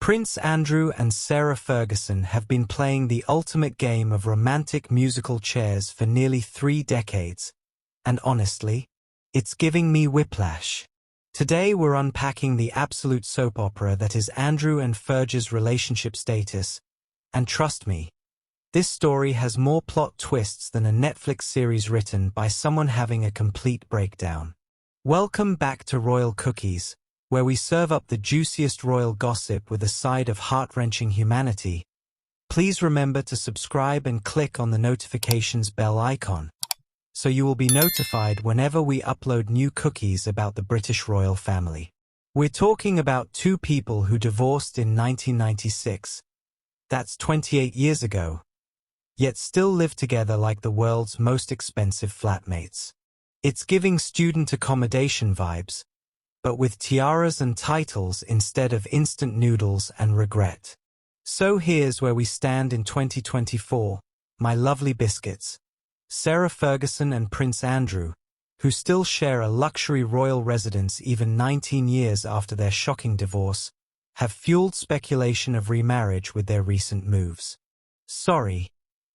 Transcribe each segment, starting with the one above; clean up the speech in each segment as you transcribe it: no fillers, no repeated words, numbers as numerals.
Prince Andrew and Sarah Ferguson have been playing the ultimate game of romantic musical chairs for nearly 3 decades, and honestly, it's giving me whiplash. Today we're unpacking the absolute soap opera that is Andrew and Fergie's relationship status, and trust me, this story has more plot twists than a Netflix series written by someone having a complete breakdown. Welcome back to Royal Cookies, where we serve up the juiciest royal gossip with a side of heart-wrenching humanity. Please remember to subscribe and click on the notifications bell icon, so you will be notified whenever we upload new cookies about the British royal family. We're talking about 2 people who divorced in 1996. That's 28 years ago. Yet still live together like the world's most expensive flatmates. It's giving student accommodation vibes, but with tiaras and titles instead of instant noodles and regret. So here's where we stand in 2024, my lovely biscuits. Sarah Ferguson and Prince Andrew, who still share a luxury royal residence even 19 years after their shocking divorce, have fueled speculation of remarriage with their recent moves. Sorry,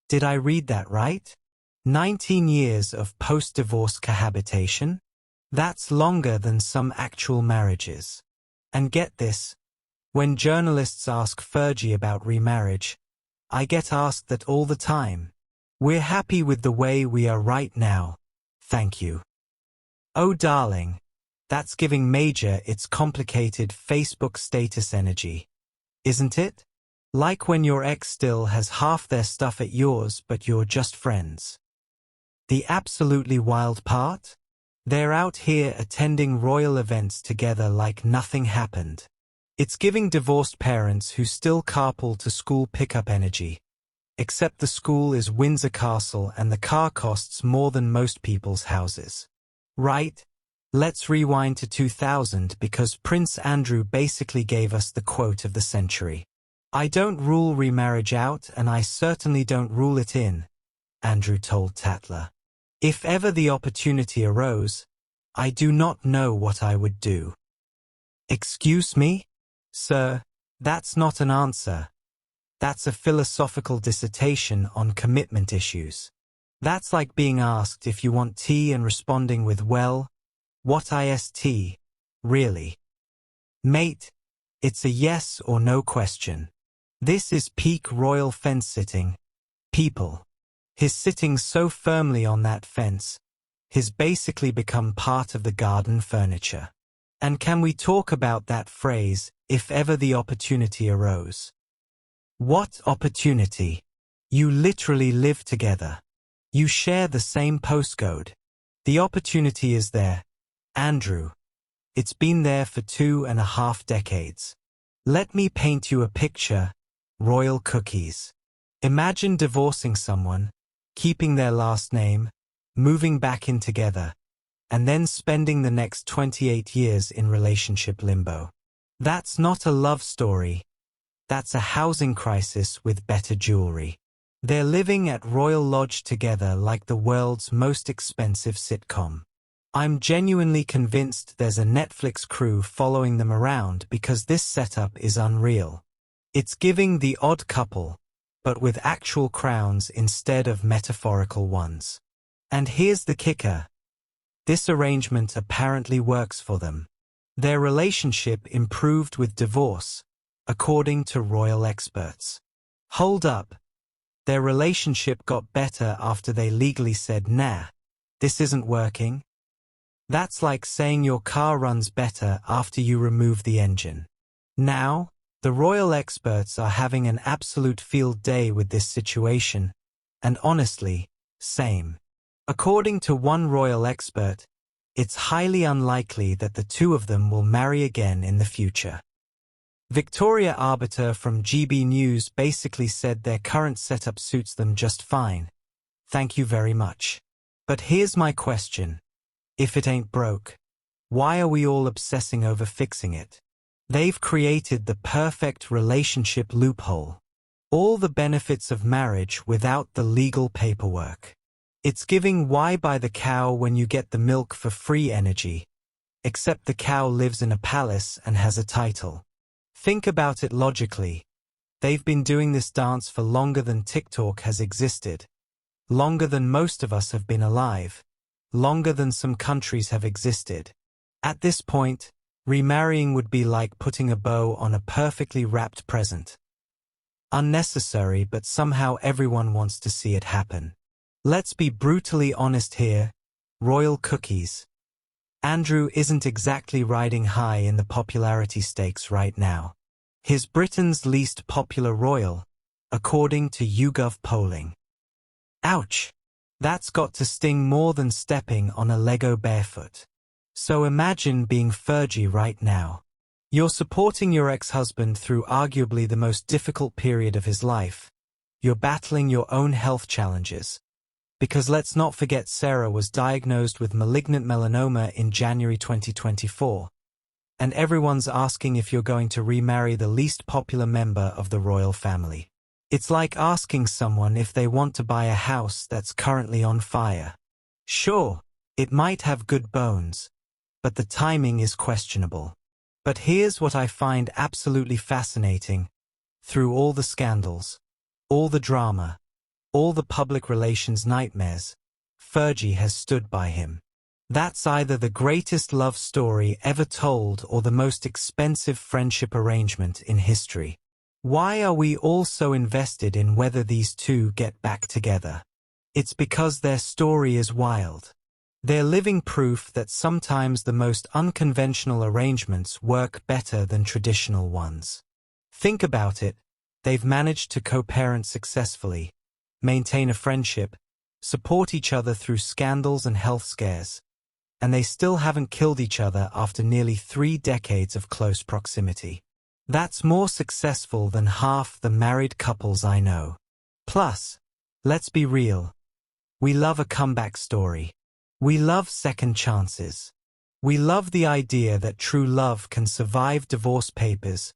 did I read that right? 19 years of post-divorce cohabitation? That's longer than some actual marriages. And get this, when journalists ask Fergie about remarriage, I get asked that all the time. We're happy with the way we are right now, thank you. Oh darling, that's giving Major its complicated Facebook status energy, isn't it? Like when your ex still has half their stuff at yours but you're just friends. The absolutely wild part? They're out here attending royal events together like nothing happened. It's giving divorced parents who still carpool to school pickup energy. Except the school is Windsor Castle and the car costs more than most people's houses. Right? Let's rewind to 2000 because Prince Andrew basically gave us the quote of the century. "I don't rule remarriage out and I certainly don't rule it in," Andrew told Tatler. "If ever the opportunity arose, I do not know what I would do." Excuse me? Sir, that's not an answer. That's a philosophical dissertation on commitment issues. That's like being asked if you want tea and responding with, well, what ist? Really? Mate, it's a yes or no question. This is peak royal fence-sitting. People. He's sitting so firmly on that fence, he's basically become part of the garden furniture. And can we talk about that phrase, if ever the opportunity arose? What opportunity? You literally live together. You share the same postcode. The opportunity is there. Andrew. It's been there for 2.5 decades. Let me paint you a picture. Royal Cookies. Imagine divorcing someone, keeping their last name, moving back in together, and then spending the next 28 years in relationship limbo. That's not a love story. That's a housing crisis with better jewelry. They're living at Royal Lodge together like the world's most expensive sitcom. I'm genuinely convinced there's a Netflix crew following them around because this setup is unreal. It's giving The Odd Couple, but with actual crowns instead of metaphorical ones. And here's the kicker. This arrangement apparently works for them. Their relationship improved with divorce, according to royal experts. Hold up. Their relationship got better after they legally said, nah, this isn't working. That's like saying your car runs better after you remove the engine. Now, the royal experts are having an absolute field day with this situation, and honestly, same. According to one royal expert, it's highly unlikely that the 2 of them will marry again in the future. Victoria Arbiter from GB News basically said their current setup suits them just fine. Thank you very much. But here's my question. If it ain't broke, why are we all obsessing over fixing it? They've created the perfect relationship loophole. All the benefits of marriage without the legal paperwork. It's giving why buy the cow when you get the milk for free energy. Except the cow lives in a palace and has a title. Think about it logically. They've been doing this dance for longer than TikTok has existed, longer than most of us have been alive, longer than some countries have existed. At this point, remarrying would be like putting a bow on a perfectly wrapped present. Unnecessary, but somehow everyone wants to see it happen. Let's be brutally honest here. Royal cookies. Andrew isn't exactly riding high in the popularity stakes right now. He's Britain's least popular royal, according to YouGov polling. Ouch! That's got to sting more than stepping on a Lego barefoot. So imagine being Fergie right now. You're supporting your ex-husband through arguably the most difficult period of his life. You're battling your own health challenges. Because let's not forget Sarah was diagnosed with malignant melanoma in January 2024. And everyone's asking if you're going to remarry the least popular member of the royal family. It's like asking someone if they want to buy a house that's currently on fire. Sure, it might have good bones, but the timing is questionable. But here's what I find absolutely fascinating. Through all the scandals, all the drama, all the public relations nightmares, Fergie has stood by him. That's either the greatest love story ever told or the most expensive friendship arrangement in history. Why are we all so invested in whether these two get back together? It's because their story is wild. They're living proof that sometimes the most unconventional arrangements work better than traditional ones. Think about it. They've managed to co-parent successfully, maintain a friendship, support each other through scandals and health scares, and they still haven't killed each other after nearly 3 decades of close proximity. That's more successful than half the married couples I know. Plus, let's be real. We love a comeback story. We love second chances. We love the idea that true love can survive divorce papers,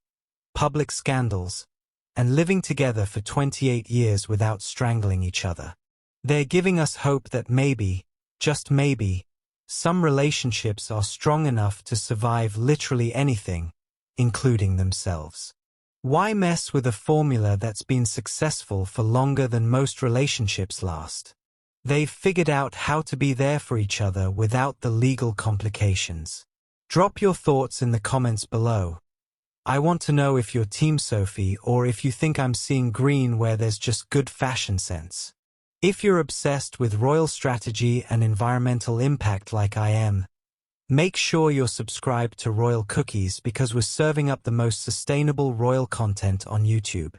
public scandals, and living together for 28 years without strangling each other. They're giving us hope that maybe, just maybe, some relationships are strong enough to survive literally anything, including themselves. Why mess with a formula that's been successful for longer than most relationships last? They've figured out how to be there for each other without the legal complications. Drop your thoughts in the comments below. I want to know if you're Team Sophie or if you think I'm seeing green where there's just good fashion sense. If you're obsessed with royal strategy and environmental impact like I am, make sure you're subscribed to Royal Cookies because we're serving up the most sustainable royal content on YouTube.